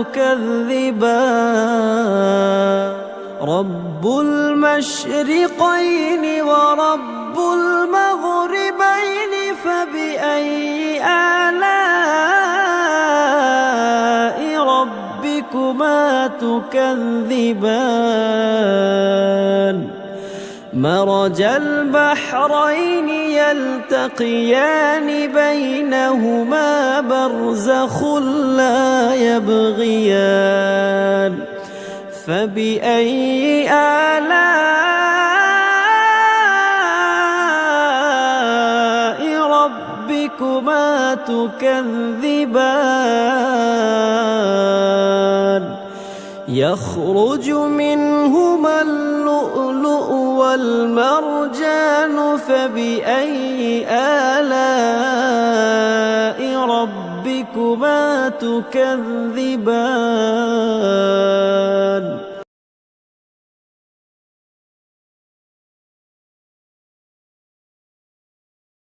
تكذبان رب المشرقين ورب المغربين فبأي آلاء ربكما تكذبان مرج البحرين يلتقيان بينهما برزخ لا يبغيان فبأي آلاء ربكما تكذبان يخرج منهما اللؤلؤ والمرجان فبأي آلاء ربكما تكذبان